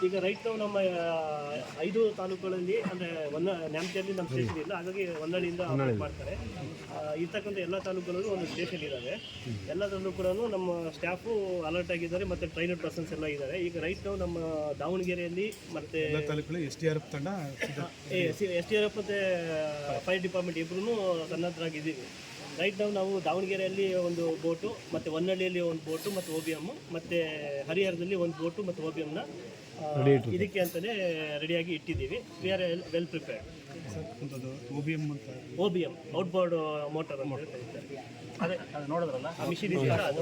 ಈಗ ರೈಟ್ ನಾವು ನಮ್ಮ 5 ತಾಲೂಕುಗಳಲ್ಲಿ ಅಂದರೆ ನ್ಯಾಮತಿಯಲ್ಲಿ ನಮ್ಮ ಸ್ಟೇಷನ್ ಇಲ್ಲ, ಹಾಗಾಗಿ ಹೊನ್ನಾಳಿಯಿಂದ ಆಪರೇಟ್ ಮಾಡ್ತಾರೆ. ಇರ್ತಕ್ಕಂಥ ಎಲ್ಲ ತಾಲೂಕುಗಳಲ್ಲೂ ಒಂದು ಸ್ಟೇಷನ್ ಇದ್ದಾವೆ. ಎಲ್ಲದರಲ್ಲೂ ಕೂಡ ನಮ್ಮ ಸ್ಟಾಫು ಅಲರ್ಟ್ ಆಗಿದ್ದಾರೆ ಮತ್ತು ಟ್ರೈನರ್ ಪರ್ಸನ್ಸ್ ಎಲ್ಲ ಇದ್ದಾರೆ. ಈಗ ರೈಟ್ ನಾವು ನಮ್ಮ ದಾವಣಗೆರೆಯಲ್ಲಿ ಮತ್ತು SDRF ತಂಡ SDRF ಮತ್ತು ಫೈರ್ ಡಿಪಾರ್ಟ್ಮೆಂಟ್ ಇಬ್ಬರೂ ಸನ್ನದ್ಧರಾಗಿದ್ದೀವಿ. ರೈಟ್ ನಾವು ದಾವಣಗೆರೆಯಲ್ಲಿ ಒಂದು ಬೋಟು ಮತ್ತು ಹೊನ್ನಳ್ಳಿಯಲ್ಲಿ ಒಂದು ಬೋಟು ಮತ್ತು OBM ಮತ್ತು ಹರಿಹರದಲ್ಲಿ ಒಂದು ಬೋಟು ಮತ್ತು OBMನ ಇದಕ್ಕೆ ಅಂತಲೇ ರೆಡಿಯಾಗಿ ಇಟ್ಟಿದ್ದೀವಿ. We are well prepared. OBM outboard motor ಅಂತ ಹೇಳ್ತಾರೆ. ಅದೇ ಅದು ನೋಡಿದ್ರಲ್ಲ ಆ ಮಿಷಿನ್ ಇದೆಯಲ್ಲ, ಅದು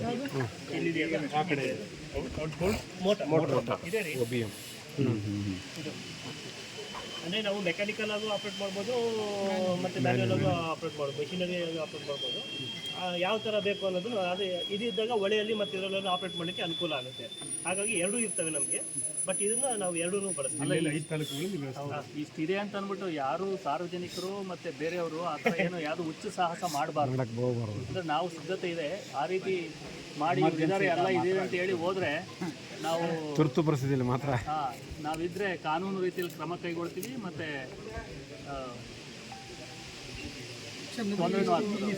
ಇಲ್ಲಿದೆಯಲ್ಲ ಆ ಕಡೆ ಔಟ್ಬೋರ್ಡ್ ಮೋಟರ್ ಇದೆ ರೀ. OBM ಇದು ಅಂದರೆ ನಾವು ಮೆಕ್ಯಾನಿಕಲ್ ಆಗು ಆಪ್ರೇಟ್ ಮಾಡ್ಬೋದು ಮತ್ತು ಮ್ಯಾನ್ಯಲ್ ಆಗು ಆಪ್ರೇಟ್ ಮಾಡ್ಬೋದು, ಮೆಷಿನರಿ ಆಗಿ ಆಪ್ರೇಟ್ ಮಾಡ್ಬೋದು. ಯಾವ ಥರ ಬೇಕು ಅನ್ನೋದು ಅದೇ ಇದಿದ್ದಾಗ ಹೊಳೆಯಲ್ಲಿ ಮತ್ತು ಇದರಲ್ಲೆಲ್ಲ ಆಪ್ರೇಟ್ ಮಾಡಲಿಕ್ಕೆ ಅನುಕೂಲ ಆಗುತ್ತೆ. ಹಾಗಾಗಿ ಎರಡೂ ಇರ್ತವೆ ನಮಗೆ. ಬಟ್ ಇದನ್ನು ನಾವು ಎರಡೂ ಬಳಸ್ತೀವಿ. ಇಷ್ಟಿದೆ ಅಂತ ಅಂದ್ಬಿಟ್ಟು ಯಾರು ಸಾರ್ವಜನಿಕರು ಮತ್ತು ಬೇರೆಯವರು ಆ ಥರ ಏನು ಯಾವುದು ಹುಚ್ಚು ಸಾಹಸ ಮಾಡಬಾರ್ದು. ಅಂದರೆ ನಾವು ಸಿದ್ಧತೆ ಇದೆ ಆ ರೀತಿ ಮಾಡಿ ಇದ್ದಾರೆ ಎಲ್ಲ ಇದೆ ಅಂತ ಹೇಳಿ ಹೋದರೆ ನಾವು ತುರ್ತು ಪರಿಸ್ಥಿತಿಯಲ್ಲಿ ಮಾತ್ರ ನಾವಿದ್ರೆ ಕಾನೂನು ರೀತಿಯಲ್ಲಿ ಕ್ರಮ ಕೈಗೊಳ್ತೀವಿ. ಮತ್ತು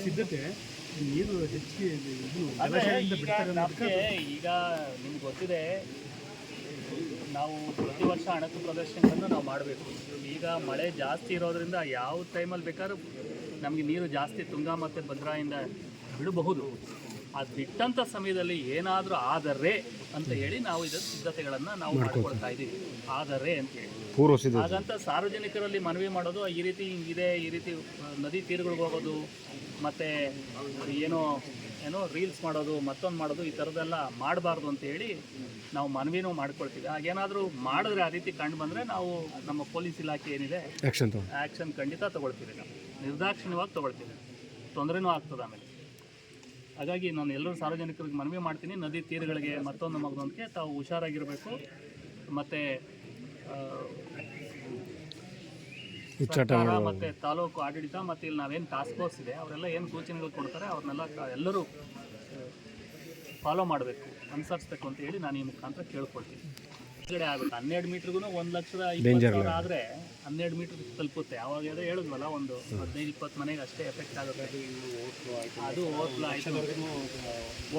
ಸಿದ್ಧತೆ ನೀರು ಹೆಚ್ಚಿಗೆ ಈಗ ನಿಮ್ಗೆ ಗೊತ್ತಿದೆ, ನಾವು ಪ್ರತಿ ವರ್ಷ ಅಣಕು ಪ್ರದರ್ಶನಗಳನ್ನು ನಾವು ಮಾಡಬೇಕು. ಈಗ ಮಳೆ ಜಾಸ್ತಿ ಇರೋದ್ರಿಂದ ಯಾವ ಟೈಮಲ್ಲಿ ಬೇಕಾದ್ರೂ ನಮಗೆ ನೀರು ಜಾಸ್ತಿ ತುಂಗಾ ಮತ್ತು ಭದ್ರಾಯಿಂದ ಬಿಡಬಹುದು. ಅದು ಬಿಟ್ಟಂಥ ಸಮಯದಲ್ಲಿ ಏನಾದರೂ ಆದರೆ ಅಂತ ಹೇಳಿ ನಾವು ಇದರ ಸಿದ್ಧತೆಗಳನ್ನು ನಾವು ಮಾಡ್ಕೊಳ್ತಾ ಇದ್ದೀವಿ. ಆದರೆ ಅಂತೇಳಿ ಹಾಗಂತ ಸಾರ್ವಜನಿಕರಲ್ಲಿ ಮನವಿ ಮಾಡೋದು ಈ ರೀತಿ ಹಿಂಗಿದೆ, ಈ ರೀತಿ ನದಿ ತೀರಗಳಿಗೆ ಹೋಗೋದು ಮತ್ತು ಏನೋ ರೀಲ್ಸ್ ಮಾಡೋದು ಮತ್ತೊಂದು ಮಾಡೋದು ಈ ಥರದ್ದೆಲ್ಲ ಮಾಡಬಾರ್ದು ಅಂತೇಳಿ ನಾವು ಮನವಿನೂ ಮಾಡ್ಕೊಳ್ತೀವಿ. ಹಾಗೇನಾದರೂ ಮಾಡಿದ್ರೆ ಆ ರೀತಿ ಕಂಡು ಬಂದರೆ ನಾವು ನಮ್ಮ ಪೊಲೀಸ್ ಇಲಾಖೆ ಏನಿದೆ ಆ್ಯಕ್ಷನ್ ಖಂಡಿತ ತೊಗೊಳ್ತೀವಿ. ನಾವು ನಿರ್ದಾಕ್ಷಿಣ್ಯವಾಗಿ ತೊಗೊಳ್ತೀವಿ, ತೊಂದರೆನೂ ಆಗ್ತದೆ ಆಮೇಲೆ. ಹಾಗಾಗಿ ನಾನು ಎಲ್ಲರೂ ಸಾರ್ವಜನಿಕರಿಗೆ ಮನವಿ ಮಾಡ್ತೀನಿ, ನದಿ ತೀರಗಳಿಗೆ ಮತ್ತೊಂದು ಮಗದೊಂದಕ್ಕೆ ತಾವು ಹುಷಾರಾಗಿರಬೇಕು. ಮತ್ತು ಸರ್ಕಾರ ಮತ್ತು ತಾಲೂಕು ಆಡಳಿತ ಮತ್ತು ಇಲ್ಲಿ ನಾವೇನು ಟಾಸ್ಕ್ ಫೋರ್ಸ್ ಇದೆ ಅವರೆಲ್ಲ ಏನು ಸೂಚನೆಗಳು ಕೊಡ್ತಾರೆ ಅವ್ರನ್ನೆಲ್ಲ ಎಲ್ಲರೂ ಫಾಲೋ ಮಾಡಬೇಕು, ಅನುಸರಿಸ್ಬೇಕು ಅಂತ ಹೇಳಿ ನಾನು ಈ ಮುಖಾಂತರ ಕೇಳ್ಕೊಳ್ತೀನಿ. ಕಡೆ ಆಗಬೇಕು 12 ಮೀಟ್ರಿಗೂ 1,20,000 ಆದರೆ 12 ಮೀಟ್ರ್ ತಲುಪುತ್ತೆ. ಅವಾಗ ಅದೇ ಹೇಳಿದ್ವಲ್ಲ, ಒಂದು 15-20 ಮನೆಗೆ ಅಷ್ಟೇ ಎಫೆಕ್ಟ್ ಆಗುತ್ತೆ. ಅದು ಓವರ್ಫ್ಲೋ ಆಯಿತು.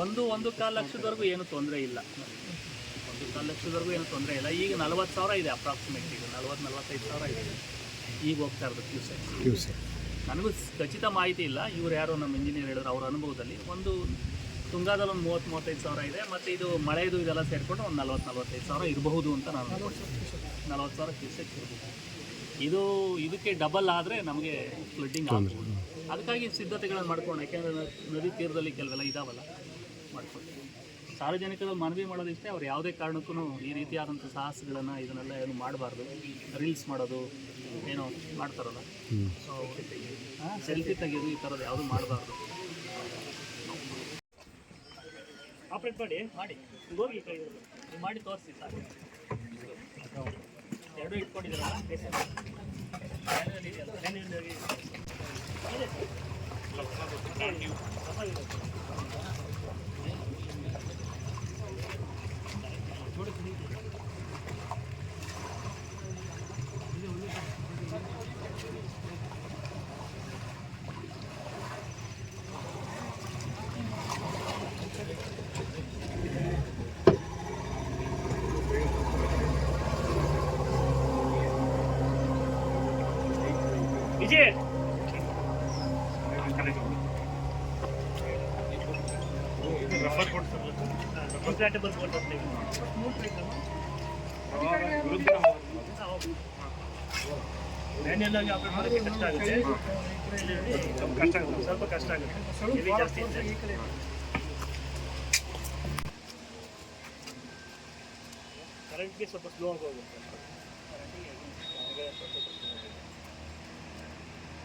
1-1.25 ಲಕ್ಷದವರೆಗೂ ಏನು ತೊಂದರೆ ಇಲ್ಲ. 1.25 ಲಕ್ಷದವರೆಗೂ ಏನು ತೊಂದರೆ ಇಲ್ಲ. ಈಗ 40,000 ಇದೆ ಅಪ್ರಾಕ್ಸಿಮೇಟ್. ಈಗ 40-45 ಸಾವಿರ ಇದೆ ಈಗ ಹೋಗ್ತಾ ಇರೋದು ಕ್ಯೂಸೆಕ್. ನನಗೂ ಖಚಿತ ಮಾಹಿತಿ ಇಲ್ಲ, ಇವ್ರು ಯಾರೋ ನಮ್ಮ ಇಂಜಿನಿಯರ್ ಹೇಳಿದ್ರು ಅವ್ರ ಅನುಭವದಲ್ಲಿ. ಒಂದು ತುಂಗಾದಲ್ಲಿ ಒಂದು 30-35 ಸಾವಿರ ಇದೆ. ಮತ್ತು ಇದು ಮಳೆದು ಇದೆಲ್ಲ ಸೇರಿಕೊಂಡು ಒಂದು 40-45 ಸಾವಿರ ಇರಬಹುದು ಅಂತ ನಾನು 40,000 ಕ್ಯೂಸೆಕ್ ಇರಬಹುದು. ಇದಕ್ಕೆ ಡಬಲ್ ಆದರೆ ನಮಗೆ ಫ್ಲಡ್ಡಿಂಗ್ ಆಗ್ಬೋದು. ಅದಕ್ಕಾಗಿ ಸಿದ್ಧತೆಗಳನ್ನು ಮಾಡ್ಕೊಂಡು, ಯಾಕೆಂದರೆ ನದಿ ತೀರದಲ್ಲಿ ಕೆಲವೆಲ್ಲ ಇದಾವಲ್ಲ, ಮಾಡ್ಕೊಳ್ತೀವಿ. ಸಾರ್ವಜನಿಕರು ಮನವಿ ಮಾಡೋದಿಷ್ಟೇ, ಅವ್ರು ಯಾವುದೇ ಕಾರಣಕ್ಕೂ ಈ ರೀತಿಯಾದಂಥ ಸಾಹಸಗಳನ್ನು ಇದನ್ನೆಲ್ಲ ಏನು ಮಾಡಬಾರ್ದು. ರೀಲ್ಸ್ ಮಾಡೋದು ಏನೋ ಮಾಡ್ತಾರಲ್ಲ, ಸೆಲ್ಫಿ ತೆಗೆಯೋದು, ಈ ಥರದ್ದು ಯಾವುದೂ ಮಾಡಬಾರ್ದು. ಆಪ್ರೇಟ್ ಮಾಡಿ ಹೋಗಿ ಮಾಡಿ ತೋರಿಸಿ ಸಾಕು. ಎರಡೂ ಇಟ್ಕೊಂಡಿದ್ದೀರಲ್ಲ, ವಿಜಯ್ ಕಂಪ್ಯಾಟಬಲ್ ಮ್ಯಾನ್ಯಲ್ ಆಗಿ ಆಪರೇಟ್ ಮಾಡೋಕ್ಕೆ ಕಷ್ಟ ಆಗುತ್ತೆ. ಸ್ವಲ್ಪ ಕಷ್ಟ ಆಗುತ್ತೆ ಜಾಸ್ತಿ ಇದೆ. ಕರೆಂಟ್ಗೆ ಸ್ವಲ್ಪ ಸ್ಲೋ ಆಗಿ ಹೋಗುತ್ತೆ.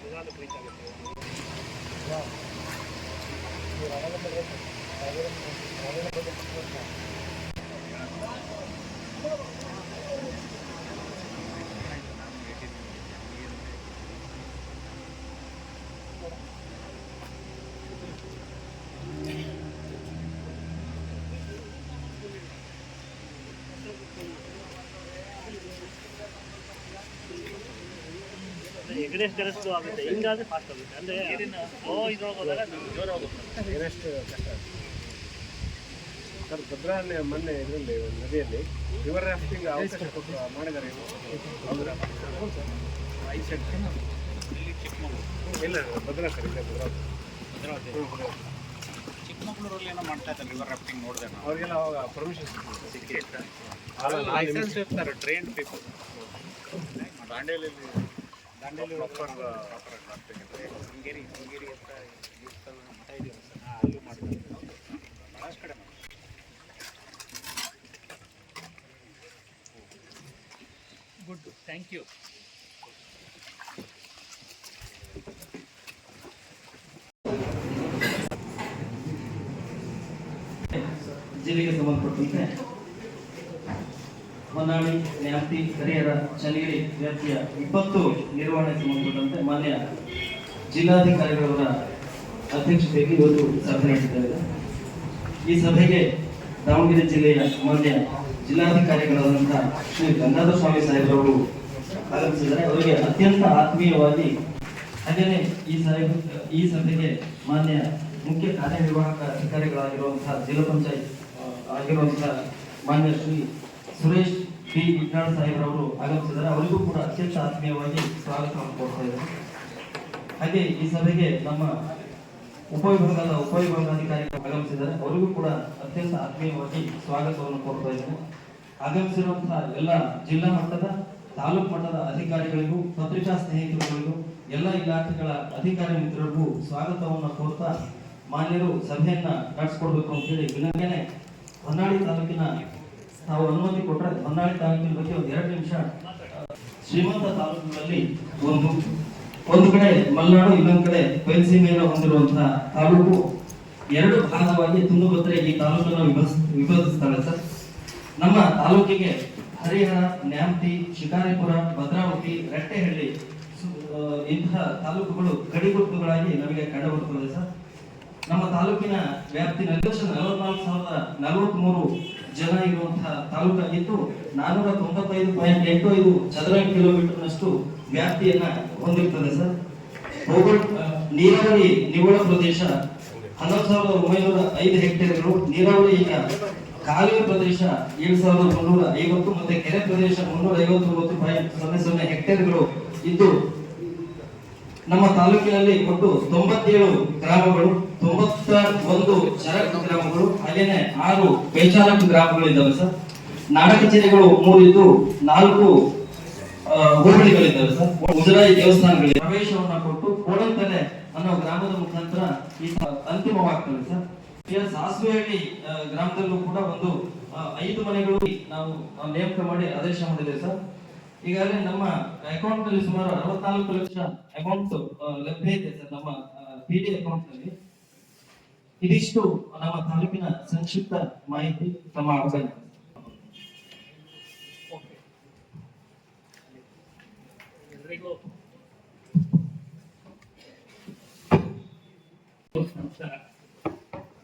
ನಿಧಾನಕ್ಕೆ ರೀಚ್ ಆಗುತ್ತೆ. ಗಣೇಶ್ ಆಗುತ್ತೆ, ಹಿಂಗಾದ್ರೆ ಫಾಸ್ಟ್ ಆಗುತ್ತೆ. ಅಂದರೆ ಇದ್ರೊಳಗೆ ಹೋದಾಗ ಜೋರ ಹೋಗುತ್ತೆ. ಎಷ್ಟು ಕಷ್ಟ ಸರ್. ಭದ್ರಾಲ್ಲಿ ಮೊನ್ನೆ ಇದರಲ್ಲಿ ನದಿಯಲ್ಲಿ ರಿವರ್ ರಾಫ್ಟಿಂಗ್ ಅವಕಾಶ ಕೊಟ್ಟು ಮಾಡಿದ್ದಾರೆ. ಇಲ್ಲ ಭದ್ರಾ ಸರ್, ಇಲ್ಲ ಭದ್ರಾವತಿ. ಚಿಕ್ಕಮಗಳೂರಲ್ಲಿ ಏನೋ ಮಾಡ್ತಾ ಇದ್ದಾರೆ ರಿವರ್ ರಾಫ್ಟಿಂಗ್, ನೋಡಿದೆ ನಾನು. ಅವ್ರಿಗೆಲ್ಲ ಅವಾಗ ಪರ್ಮಿಷನ್ ಸಿಕ್ಕಿತ್ತು. ಲೈಸೆನ್ಸ್ ಇರ್ತಾರೆ, train people. Dandeli proper Sringeri ಅಂತ ಮಠ ಇದೆಯಲ್ಲ ಸರ್, ಅಲ್ಲೂ ಮಾಡಿದ್ದಾರೆ. ಭಾಳಷ್ಟು ಕಡೆ ಮಾಡಿ. Good, thank you. ಜಿಲ್ಲೆಗೆ ಸಂಬಂಧಪಟ್ಟಂತೆ ಹೊನ್ನಾಳಿ, ನ್ಯಾಮತಿ, ಹರಿಹರ, ಚನ್ನಗಿರಿ ವ್ಯಾಪ್ತಿಯ ವಿಪತ್ತು ನಿರ್ವಹಣೆಗೆ ಸಂಬಂಧಪಟ್ಟಂತೆ ಮಾನ್ಯ ಜಿಲ್ಲಾಧಿಕಾರಿಗಳವರ ಅಧ್ಯಕ್ಷತೆಯಲ್ಲಿ ಇವತ್ತು ಸಭೆ ನಡೆಸಿದ್ದಾರೆ. ಈ ಸಭೆಗೆ ದಾವಣಗೆರೆ ಜಿಲ್ಲೆಯ ಮಾನ್ಯ ಜಿಲ್ಲಾಧಿಕಾರಿಗಳಾದಂತಹ ಶ್ರೀ ಗಂಗಾಧರ ಸ್ವಾಮಿ ಸಾಹೇಬರವರು ಆಗಮಿಸಿದ್ದಾರೆ. ಅವರಿಗೆ ಅತ್ಯಂತ ಆತ್ಮೀಯವಾಗಿ, ಹಾಗೆಯೇ ಈ ಸಭೆಗೆ ಮಾನ್ಯ ಮುಖ್ಯ ಕಾರ್ಯನಿರ್ವಾಹಕ ಅಧಿಕಾರಿಗಳಾಗಿರುವಂತಹ ಜಿಲ್ಲಾ ಪಂಚಾಯತ್ ಆಗಿರುವಂತಹ ಮಾನ್ಯ ಶ್ರೀ ಸುರೇಶ್ ಡಿ ವಿಜ್ಞಾನ ಸಾಹೇಬರವರು ಆಗಮಿಸಿದ್ದಾರೆ. ಅವರಿಗೂ ಕೂಡ ಅತ್ಯಂತ ಆತ್ಮೀಯವಾಗಿ ಸ್ವಾಗತವನ್ನು ಕೊಡ್ತಾ ಇದ್ದಾರೆ. ಹಾಗೆ ಈ ಸಭೆಗೆ ನಮ್ಮ ಉಪವಿಭಾಗಾಧಿಕಾರಿಗಳು ಆಗಮಿಸಿದ್ದಾರೆ. ಅವರಿಗೂ ಕೂಡ ಅತ್ಯಂತ ಆತ್ಮೀಯವಾಗಿ ಸ್ವಾಗತವನ್ನು ಕೊಡ್ತಾ ಇದ್ದಾರೆ. ಆಗಮಿಸಿರುವಂತಹ ಎಲ್ಲ ಜಿಲ್ಲಾ ಮಟ್ಟದ, ತಾಲೂಕು ಮಟ್ಟದ ಅಧಿಕಾರಿಗಳಿಗೂ, ಪತ್ರಿಕಾ ಸ್ನೇಹಿತರುಗಳಿಗೂ, ಎಲ್ಲ ಇಲಾಖೆಗಳ ಅಧಿಕಾರಿ ಮಿತ್ರರಿಗೂ ಸ್ವಾಗತವನ್ನು ಕೋರ್ತಾ ಮಾನ್ಯರು ಸಭೆಯನ್ನ ನಡೆಸಿಕೊಡ್ಬೇಕು ಅಂತ ಹೇಳಿ ವಿನಂತಿಯೇ. ಹೊನ್ನಾಳಿ ತಾಲೂಕಿನ ತಾವು ಅನುಮತಿ ಕೊಟ್ಟರೆ ಹೊನ್ನಾಳಿ ತಾಲೂಕಿನ ಬಗ್ಗೆ ಒಂದು 2 ನಿಮಿಷ. ಶ್ರೀಮಂತ ತಾಲೂಕಿನಲ್ಲಿ ಒಂದು ಕಡೆ ಮಲೆನಾಡು, ಇನ್ನೊಂದು ಕಡೆ ಬಯಲುಸೀಮೆಯನ್ನು ಹೊಂದಿರುವಂತಹ ತಾಲೂಕು. 2 ಭಾಗವಾಗಿ ತುಂಗಭದ್ರೆ ಈ ತಾಲೂಕನ್ನು ವಿಭಜಿಸ್ತಾರೆ ಸರ್. ನಮ್ಮ ತಾಲೂಕಿಗೆ ಹರಿಹರ, ನ್ಯಾಮತಿ, ಶಿಕಾರಿಪುರ, ಭದ್ರಾವತಿ, ರಟ್ಟೆಹಳ್ಳಿ ಇಂತಹ ತಾಲೂಕುಗಳು ಗಡಿಗುರುತುಗಳಾಗಿ ನಮಗೆ ಕಂಡುಬರುತ್ತದೆ ಸರ್. ನಮ್ಮ ತಾಲೂಕಿನ ವ್ಯಾಪ್ತಿ 44,043 ಜನ ಇರುವಂತಹ ತಾಲೂಕಾಗಿದ್ದು 495.85 ಚದರ ಕಿಲೋಮೀಟರ್ನಷ್ಟು ವ್ಯಾಪ್ತಿಯನ್ನ ಹೊಂದಿರುತ್ತದೆ ಸರ್. ನೀರಾವರಿ ನಿವ್ವಳ ಪ್ರದೇಶ 11,905 ಹೆಕ್ಟೇರ್ಗಳು. ನೀರಾವರಿ ಈಗ ಕಾಲುವೆ ಪ್ರದೇಶ 7,350 ಮತ್ತೆ ಕೆರೆ ಪ್ರದೇಶ 359.00 ಹೆಕ್ಟೇರ್ಗಳು ಇದ್ದು, ನಮ್ಮ ತಾಲೂಕಿನಲ್ಲಿ ಒಟ್ಟು 97 ಗ್ರಾಮಗಳು, 91 ಚರಕ ಗ್ರಾಮಗಳು, ಹಾಗೇನೆ 6 ಕೈಚಾಲಕ ಗ್ರಾಮಗಳಿದ್ದಾವೆ ಸರ್. ನಾಡ ಕಚೇರಿಗಳು 3 ಇದ್ದು 4 ಹೋಬಳಿಗಳಿದ್ದಾವೆ ಸರ್. ಮುಜರಾಯಿ ದೇವಸ್ಥಾನಗಳಿಗೆ ಪ್ರವೇಶವನ್ನ ಕೊಟ್ಟು ಕೋಡಂತಲೆ ಅನ್ನೋ ಗ್ರಾಮದ ಮುಖಾಂತರ ಈ ಅಂತಿಮವಾಗ್ತದೆ ಸರ್. ಈಗ ಸಾಸ್ವೆಹಳ್ಳಿ ಗ್ರಾಮದಲ್ಲೂ ಕೂಡ ಒಂದು 5 ಮನೆಗಳು ನಾವು ನೇಮಕ ಮಾಡಿ ಆದೇಶ ಮಾಡಿದ್ದೇವೆ ಸರ್. ಈಗಾಗಲೇ ನಮ್ಮ ಅಕೌಂಟ್ ನಲ್ಲಿ ಸುಮಾರು 64 ಲಕ್ಷ ಅಕೌಂಟ್ ಲಭ್ಯ ಇದೆ ಸರ್, ನಮ್ಮ PD ಅಕೌಂಟ್ ನಲ್ಲಿ. ಇದಿಷ್ಟು ನಮ್ಮ ತಾಲೂಕಿನ ಸಂಕ್ಷಿಪ್ತ ಮಾಹಿತಿ. ತಮ್ಮ ಆಹ್ವಾನ. ಎಲ್ರಿಗೂ ನಮಸ್ಕಾರ.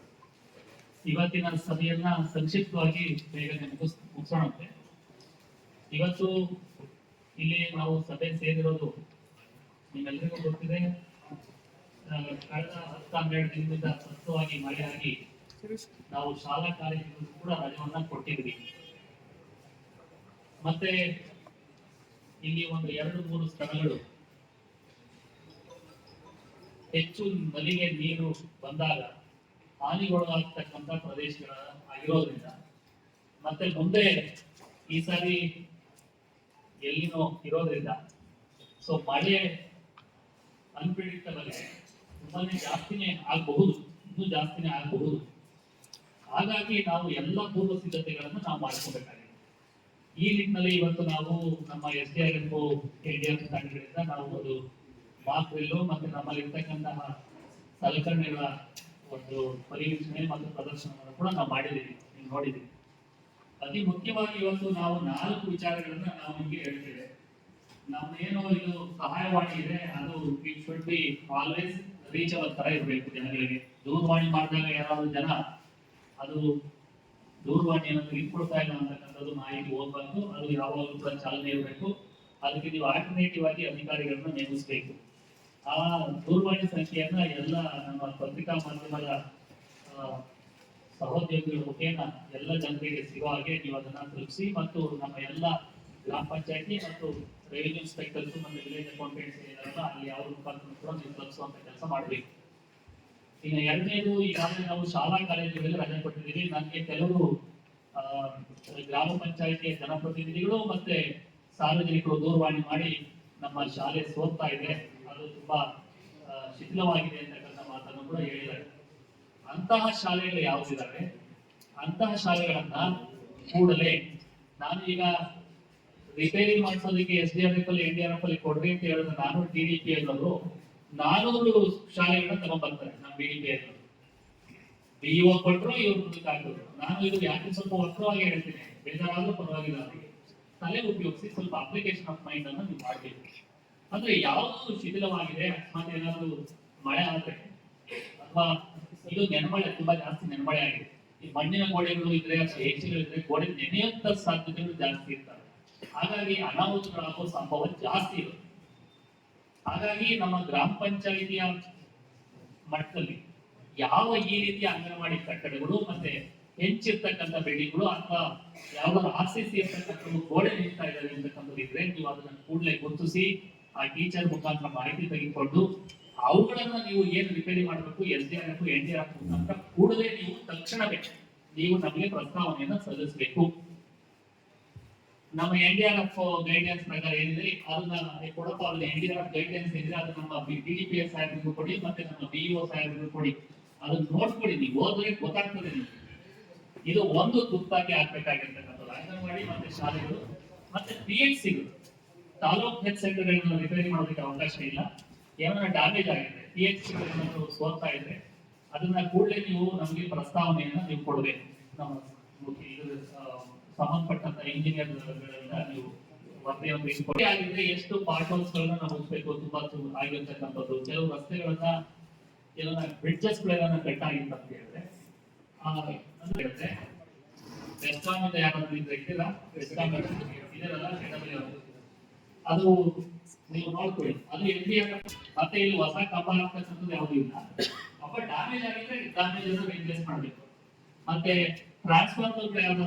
ಇವತ್ತಿನ ಸಭೆಯನ್ನ ಸಂಕ್ಷಿಪ್ತವಾಗಿ ಬೇಗನೆ ಮುಗಿಸೋಣಂತೆ. ಇವತ್ತು ಇಲ್ಲಿ ನಾವು ಸಭೆ ಸೇರಿರೋದು ನಿಮ್ಮೆಲ್ಲರಿಗೂ ಗೊತ್ತಿದೆ. ಕಳೆದ 10-12 ದಿನದಿಂದ ಸತತವಾಗಿ ಮಳೆಯಾಗಿ ನಾವು ಶಾಲಾ ಕಾಲೇಜುಗಳು ಕೂಡ ರಜೆಯನ್ನ ಕೊಟ್ಟಿದ್ವಿ. ಮತ್ತೆ ಇಲ್ಲಿ ಒಂದು 2-3 ಸ್ಥಳಗಳು ಹೆಚ್ಚು ನದಿಗೆ ನೀರು ಬಂದಾಗ ಹಾನಿಗೊಳಗಾಗ್ತಕ್ಕಂಥ ಪ್ರದೇಶಗಳ ಆಗಿರೋದ್ರಿಂದ, ಮತ್ತೆ ಮುಂದೆ ಈ ಸಾರಿ ಎಲ್ಲಿನೋ ಇರೋದ್ರಿಂದ ಸೊ ಮಳೆ ಅನ್ಪ್ರಿಡಿಕ್ಟಬಲ್ ತುಂಬಾನೇ ಜಾಸ್ತಿನೇ ಆಗಬಹುದು, ಇನ್ನೂ ಜಾಸ್ತಿನೇ ಆಗಬಹುದು. ಹಾಗಾಗಿ ನಾವು ಎಲ್ಲ ಪೂರ್ವ ಸಿದ್ಧತೆಗಳನ್ನು ನಾವು ಮಾಡ್ಕೋಬೇಕಾಗಿದೆ. ಈ ನಿಟ್ಟಿನಲ್ಲಿ ಇವತ್ತು ನಾವು ನಮ್ಮ SDRF KDF ತಂಡಗಳಿಂದ ನಾವು ಒಂದು ಮಾಕ್ ಡ್ರಿಲ್ ಮತ್ತೆ ನಮ್ಮಲ್ಲಿ ಇರ್ತಕ್ಕಂತಹ ಸಲಕರಣೆಗಳ ಒಂದು ಪರಿವೀಕ್ಷಣೆ ಮತ್ತು ಪ್ರದರ್ಶನವನ್ನು ಕೂಡ ನಾವು ಮಾಡಿದ್ದೀವಿ, ನೀವು ನೋಡಿದ್ದೀವಿ. ಅತಿ ಮುಖ್ಯವಾಗಿ ಇವತ್ತು ನಾವು 4 ವಿಚಾರಗಳನ್ನ ನಾವು ನಿಮಗೆ ಹೇಳ್ತೇವೆ. ನಮ್ದೇನೋ ಇದು ಸಹಾಯವಾಣಿ ಇದೆ, ಅದು it should be always reachable ತರ ಇರಬೇಕು ಜನಗಳಿಗೆ. ದೂರವಾಣಿ ಮಾಡಿದಾಗ ಯಾರಾದ್ರೂ ಜನ ಅದು ದೂರವಾಣಿಯನ್ನು ತೆಗೆದುಕೊಳ್ತಾ ಇಲ್ಲ ಅಂತಕ್ಕಂಥದ್ದು ಮಾಹಿತಿ ಹೋಗ್ಬಾರ್ದು. ಅದು ಯಾವಾಗಲೂ ಕೂಡ ಚಾಲನೆ ಇರಬೇಕು. ಅದಕ್ಕೆ ನೀವು ಆಲ್ಟರ್ನೇಟಿವ್ ಆಗಿ ಅಧಿಕಾರಿಗಳನ್ನ ನೇಮಿಸಬೇಕು. ಆ ದೂರವಾಣಿ ಸಂಖ್ಯೆಯನ್ನ ಎಲ್ಲ ನಮ್ಮ ಪತ್ರಿಕಾ ಮಾಧ್ಯಮದ ಸಹೋದ್ಯೋಗಿಗಳ ಮುಖೇನ ಎಲ್ಲ ಜನರಿಗೆ ಸಿಗೋ ಹಾಗೆ ನೀವು ಅದನ್ನ ತಲುಪಿಸಿ, ಮತ್ತು ನಮ್ಮ ಎಲ್ಲ ಗ್ರಾಮ ಪಂಚಾಯತಿ ಮತ್ತು ರೆವಿನ್ಯೂ ಇನ್ಸ್ಪೆಕ್ಟರ್ಸ್ ಮತ್ತು ವಿಲೇಜ್ ಅಕೌಂಟೆಂಟ್ಸ್ ಏನಾರಲ್ಲ ಅಲ್ಲಿ ಅವ್ರ ಮುಖಾಂತರ ಕೂಡ ನೀವು ತಲುಪಿಸುವಂತ ಕೆಲಸ ಮಾಡಬೇಕು. ಇನ್ನು ಎರಡನೇದು, ಈಗಾಗಲೇ ನಾವು ಶಾಲಾ ಕಾಲೇಜುಗಳಲ್ಲಿ ರಜೆ ಕೊಟ್ಟಿದ್ದೀವಿ. ನನಗೆ ಕೆಲವರು ಗ್ರಾಮ ಪಂಚಾಯತಿಯ ಜನಪ್ರತಿನಿಧಿಗಳು ಮತ್ತೆ ಸಾರ್ವಜನಿಕರು ದೂರವಾಣಿ ಮಾಡಿ ನಮ್ಮ ಶಾಲೆ ಸೋರ್ತಾ ಇದೆ, ಅದು ತುಂಬಾ ಶಿಥಿಲವಾಗಿದೆ ಅಂತಕ್ಕಂಥ ಮಾತನ್ನು ಕೂಡ ಹೇಳಿದ್ದಾರೆ. ಅಂತಹ ಶಾಲೆಗಳು ಯಾವುದಿದ್ದಾವೆ ಅಂತಹ ಶಾಲೆಗಳನ್ನ ಕೂಡಲೇ, ನಾನು ಈಗ ರಿಪೇರಿ ಮಾಡಿಸೋದಕ್ಕೆ SDRF ಅಲ್ಲಿ NDRF ಅಲ್ಲಿ ಕೊಡ್ರಿ ಅಂತ ಹೇಳಿದ್ರೆ ನಾನು TDP ಅವರು 400 ಶಾಲೆಗಳನ್ನ ತಗೊಂಡ್ಬರ್ತಾರೆ. ನಮ್ಮ BDP BEO ಕೊಟ್ಟರು ಇವ್ರು ಮುಂದಕ್ಕೆ ಹಾಕಿದ್ರು. ನಾನು ಇದು ಯಾಕೆ ಸ್ವಲ್ಪ ವಕ್ರವಾಗಿ ಹೇಳ್ತೀನಿ, ಬೇಜಾರಾದ್ರೂ ಪರವಾಗಿಲ್ಲ, ಅವರಿಗೆ ತಲೆ ಉಪಯೋಗಿಸಿ ಸ್ವಲ್ಪ ಅಪ್ಲಿಕೇಶನ್ ಆಫ್ ಮೈಂಡ್ ಅನ್ನು ನೀವು ಮಾಡಬೇಕು. ಅಂದ್ರೆ ಯಾವುದು ಶಿಥಿಲವಾಗಿದೆ, ಅಕಸ್ಮಾತ್ ಏನಾದ್ರು ಮಳೆ ಆದ್ರೆ ಅಥವಾ ಇದು ನೆನಮಳೆ, ತುಂಬಾ ಜಾಸ್ತಿ ನೆನಮಳೆ ಆಗಿದೆ, ಈ ಮಣ್ಣಿನ ಗೋಡೆಗಳು ಇದ್ರೆ ಅಥವಾ ಹೆಚ್ಚುಗಳಿದ್ರೆ ಗೋಡೆ ನೆನೆಯುವಂತ ಸಾಧ್ಯತೆಗಳು ಜಾಸ್ತಿ ಇರ್ತವೆ. ಹಾಗಾಗಿ ಅನಾಹುತಗಳಾಗುವ ಸಂಭವ ಜಾಸ್ತಿ ಇರುತ್ತೆ. ಹಾಗಾಗಿ ನಮ್ಮ ಗ್ರಾಮ ಪಂಚಾಯಿತಿಯ ಮಟ್ಟದಲ್ಲಿ ಯಾವ ಈ ರೀತಿಯ ಅಂಗನವಾಡಿ ಕಟ್ಟಡಗಳು ಮತ್ತೆ ಹೆಂಚಿರ್ತಕ್ಕಂಥ ಬಿಲ್ಡಿಂಗ್ಗಳು ಅಥವಾ ಯಾವ್ದಾದ್ರು RCC ಇರ್ತಕ್ಕಂಥ ಗೋಡೆ ನಿಲ್ತಾ ಇದ್ದಾರೆ ಅಂತಕ್ಕಂಥದ್ದು ಇದ್ರೆ ನೀವು ಅದನ್ನ ಕೂಡಲೇ ಗುರುತಿಸಿ ಆ ಟೀಚರ್ ಮುಖಾಂತರ ಮಾಹಿತಿ ತೆಗೆದುಕೊಂಡು ಅವುಗಳನ್ನ ನೀವು ಏನು ರಿಪೇರಿ ಮಾಡಬೇಕು SDRF NDRF ಮುಖಾಂತರ ಕೂಡಲೇ ನೀವು ತಕ್ಷಣವೇ ನೀವು ನಮಗೆ ಪ್ರಸ್ತಾವನೆಯನ್ನ ಸಲ್ಲಿಸಬೇಕು. ನಮ್ಮ NDRF ಗೈಡ್ಲೈನ್ಸ್ ಪ್ರಕಾರ ಏನಿದೆ ಅದನ್ನ ಕೊಡಪ್ಪ, ಅಲ್ಲಿ NDRF ಗೈಡ್ಲೈನ್ಸ್ ಏನಿದೆ ಅದು ನಮ್ಮ BDPS ಸಾಹೇಬರಿಗೂ ಕೊಡಿ ಮತ್ತೆ ನಮ್ಮ BEO ಸಾಹೇಬರಿಗೂ ಕೊಡಿ, ಅದನ್ನ ನೋಡ್ಕೊಡಿ. ನೀವು ಓದಿದ್ರೆ ಗೊತ್ತಾಗ್ತದೆ ನಿಮ್ಗೆ. ಇದು ಒಂದು ತುರ್ತಾಗಿ ಆಗ್ಬೇಕಾಗಿರ್ತಕ್ಕಂಥದ್ದು. ಅಂಗನವಾಡಿ ಮತ್ತೆ ಶಾಲೆಗಳು ಮತ್ತೆ PHCಗಳು, ತಾಲೂಕ್ ಹೆಲ್ತ್ ಸೆಂಟರ್ಗಳನ್ನ ರಿಪೇರಿ ಮಾಡೋದಕ್ಕೆ ಅವಕಾಶ ಇಲ್ಲ. ಏನಾದ್ರು ಡ್ಯಾಮೇಜ್ ಆಗಿದೆ, PHCಗಳನ್ನು ಸೋರ್ತಾ ಇದ್ರೆ ಅದನ್ನ ಕೂಡಲೇ ನೀವು ನಮಗೆ ಪ್ರಸ್ತಾವನೆಯನ್ನ ನೀವು ಕೊಡಬೇಕು. ನಮ್ಮ ಸಂಬಂಧಪಟ್ಟಂತ ಇಂಜಿನಿಯರ್ಗಳಿಂದ ನೀವು ವರದಿಯನ್ನು ಕೊಡಿ. ಆಗಿದ್ರೆ ಎಷ್ಟು ಪಾರ್ಟ್ ಹೌಸ್ ಗಳನ್ನ ನಾವು ಮುಗಿಸ್ಬೇಕು, ತುಂಬಾ ಆಗಿರ್ತಕ್ಕಂಥದ್ದು. ಕೆಲವು ರಸ್ತೆಗಳನ್ನ ಕೆಲವೊಂದು ಬ್ರಿಡ್ಜಸ್ ಗಳನ್ನ ಕಟ್ಟಾಗಿತ್ತು ಅಂತ ಹೇಳಿದ್ರೆ ಬೆಸ್ಕಾಂ ಇಂದ ಯಾರಾದ್ರೂ ಇದ್ದೀರಾ, ಬೆಸ್ಕಾಂ ಇದೆಲ್ಲ ಅದು ನೀವು ನೋಡ್ಕೊಳ್ಳಿ. ಅದು ಮತ್ತೆ ಇಲ್ಲಿ ಹೊಸ ಕಂಬ ಆಗ್ತಕ್ಕಂಥದ್ದು ಯಾವುದೂ ಇಲ್ಲ. ಅಪ್ಪ ಡ್ಯಾಮೇಜ್ ಆಗಿದ್ರೆ ಡ್ಯಾಮೇಜ್ ಅನ್ನು ರಿಪ್ಲೇಸ್ ಮಾಡಬೇಕು. ಮತ್ತೆ ಟ್ರಾನ್ಸ್ಫಾರ್ಮರ್ ಯಾವ್ದು